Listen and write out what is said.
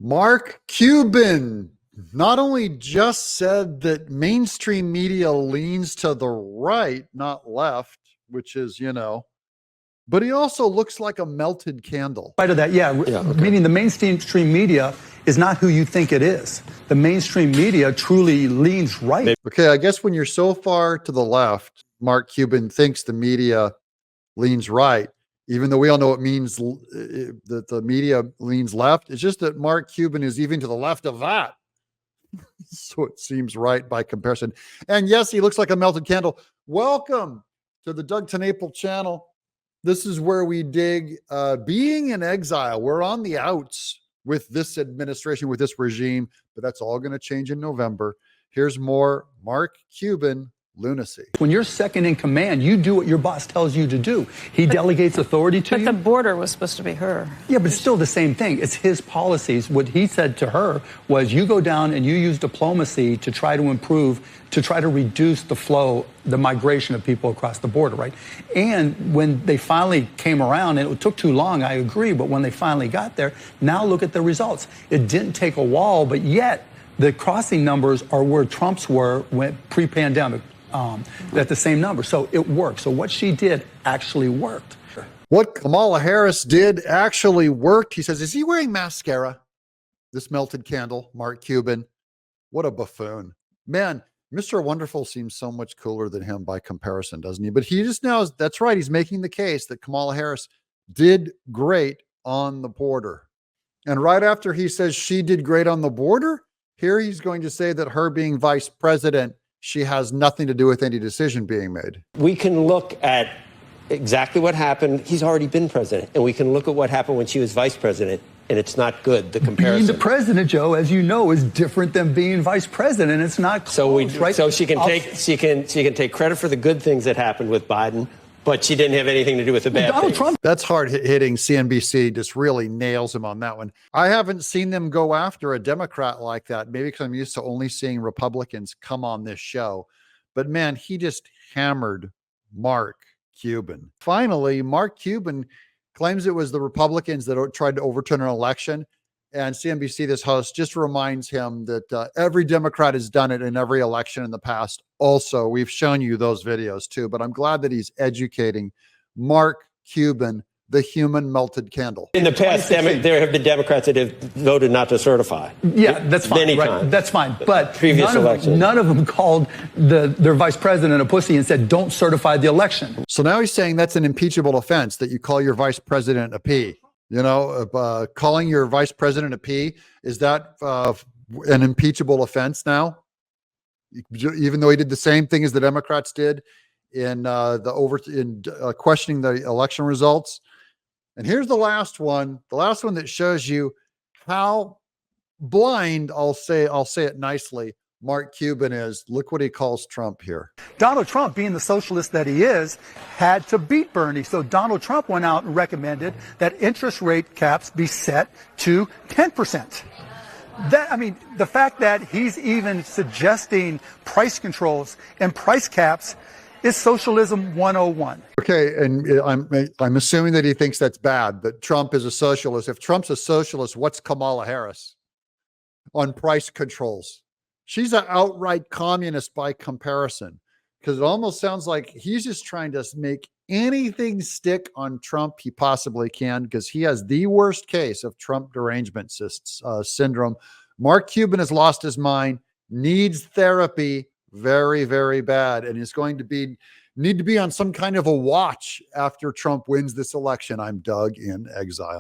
Mark Cuban not only just said that mainstream media leans to the right, not left, which is, but he also looks like a melted candle. Right of that, yeah. Okay. Meaning the mainstream media is not who you think it is. The mainstream media truly leans right. Okay, I guess when you're so far to the left, Mark Cuban thinks the media leans right, even though we all know it means that the media leans left. It's just that Mark Cuban is even to the left of that. So it seems right by comparison. And yes, he looks like a melted candle. Welcome to the Doug TenNapel channel. This is where we dig being in exile. We're on the outs with this administration, with this regime, but that's all going to change in November. Here's more Mark Cuban lunacy. When you're second in command, you do what your boss tells you to do. He delegates authority to you. But the border was supposed to be her. Yeah, but it's still the same thing. It's his policies. What he said to her was, you go down and you use diplomacy to try to improve, to try to reduce the flow, the migration of people across the border, right? And when they finally came around, and it took too long, I agree, but when they finally got there, now look at the results. It didn't take a wall, but yet the crossing numbers are where Trump's were when pre-pandemic. At the same number. So it worked. So what she did actually worked. What Kamala Harris did actually worked. He says, is he wearing mascara? This melted candle, Mark Cuban. What a buffoon. Man, Mr. Wonderful seems so much cooler than him by comparison, doesn't he? But he just now, that's right. He's making the case that Kamala Harris did great on the border. And right after he says she did great on the border, here he's going to say that her being vice president, she has nothing to do with any decision being made. We can look at exactly what happened. He's already been president. And we can look at what happened when she was vice president. And it's not good. The comparison. Being the president, Joe, as you know, is different than being vice president. It's not close, right? So she can take credit for the good things that happened with Biden, but she didn't have anything to do with the bad things. Trump. That's hard hitting. CNBC just really nails him on that one. I haven't seen them go after a Democrat like that, maybe because I'm used to only seeing Republicans come on this show. But man, he just hammered Mark Cuban. Finally, Mark Cuban claims it was the Republicans that tried to overturn an election. And CNBC, this host, just reminds him that every Democrat has done it in every election in the past. Also, we've shown you those videos too, but I'm glad that he's educating Mark Cuban, the human melted candle. In the past, there have been Democrats that have voted not to certify. Yeah, that's fine. Many right? times. That's fine. But previous elections, none of them called their vice president a pussy and said, don't certify the election. So now he's saying that's an impeachable offense, that you call your vice president a P. Calling your vice president a P, is that an impeachable offense now? Even though he did the same thing as the Democrats did in questioning the election results. And here's the last one that shows you how blind, I'll say it nicely, Mark Cuban is. Look what he calls Trump here. Donald Trump, being the socialist that he is, had to beat Bernie. So Donald Trump went out and recommended that interest rate caps be set to 10%. The fact that he's even suggesting price controls and price caps is socialism 101. Okay, and I'm assuming that he thinks that's bad, that Trump is a socialist. If Trump's a socialist, what's Kamala Harris on price controls? She's an outright communist by comparison, because it almost sounds like he's just trying to make anything stick on Trump he possibly can, because he has the worst case of Trump derangement syndrome. Mark Cuban has lost his mind, needs therapy very, very bad, and is going to need to be on some kind of a watch after Trump wins this election. I'm Doug in Exile.